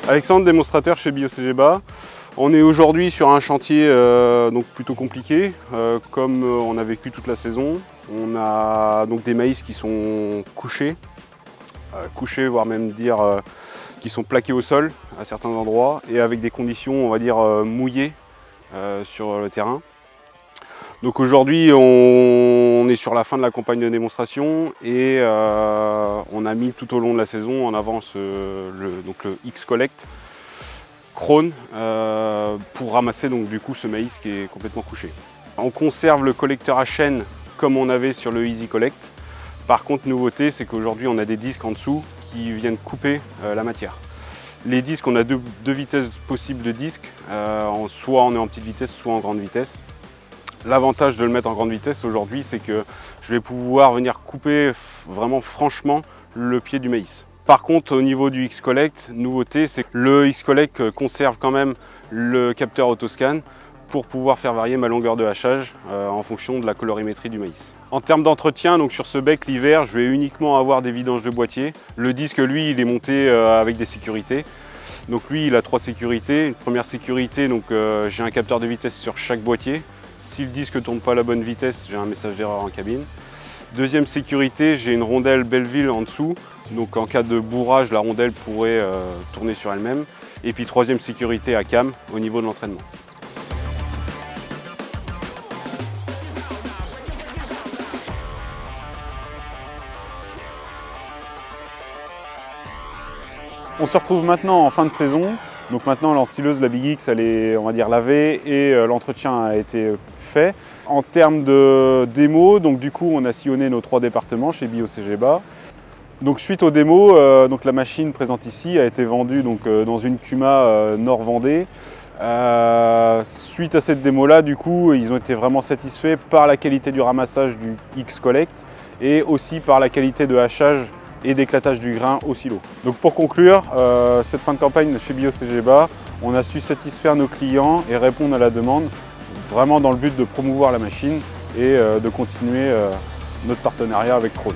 Alexandre, démonstrateur chez BioCGBA. On est aujourd'hui sur un chantier donc plutôt compliqué, comme on a vécu toute la saison. On a donc des maïs qui sont couchés, voire même dire qui sont plaqués au sol à certains endroits et avec des conditions, on va dire, mouillées sur le terrain. Donc aujourd'hui, on est sur la fin de la campagne de démonstration et on a mis tout au long de la saison en avant le X-Collect Krone pour ramasser donc du coup ce maïs qui est complètement couché. On conserve le collecteur à chaîne comme on avait sur le Easy Collect. Par contre, nouveauté, c'est qu'aujourd'hui on a des disques en dessous qui viennent couper la matière. Les disques, on a deux vitesses possibles de disques, soit on est en petite vitesse, soit en grande vitesse. L'avantage de le mettre en grande vitesse aujourd'hui, c'est que je vais pouvoir venir couper vraiment franchement le pied du maïs. Par contre, au niveau du X-Collect, nouveauté, c'est que le X-Collect conserve quand même le capteur autoscan pour pouvoir faire varier ma longueur de hachage en fonction de la colorimétrie du maïs. En termes d'entretien, donc sur ce bec l'hiver, je vais uniquement avoir des vidanges de boîtier. Le disque, lui, il est monté avec des sécurités. Donc lui, il a 3 sécurités. Une première sécurité, donc j'ai un capteur de vitesse sur chaque boîtier. Si le disque ne tourne pas à la bonne vitesse, j'ai un message d'erreur en cabine. Deuxième sécurité, j'ai une rondelle Belleville en dessous. Donc en cas de bourrage, la rondelle pourrait tourner sur elle-même. Et puis troisième sécurité à cam au niveau de l'entraînement. On se retrouve maintenant en fin de saison. Donc maintenant l'ensileuse, la Big X, elle est, on va dire, lavée et l'entretien a été fait. En termes de démo, donc du coup on a sillonné nos 3 départements chez BioCGBA. Donc suite aux démos, donc la machine présente ici a été vendue donc, dans une Cuma Nord-Vendée. Suite à cette démo-là, du coup, ils ont été vraiment satisfaits par la qualité du ramassage du X-Collect et aussi par la qualité de hachage et d'éclatage du grain au silo. Donc pour conclure, cette fin de campagne chez BioCGBA, on a su satisfaire nos clients et répondre à la demande, vraiment dans le but de promouvoir la machine et de continuer notre partenariat avec Krone.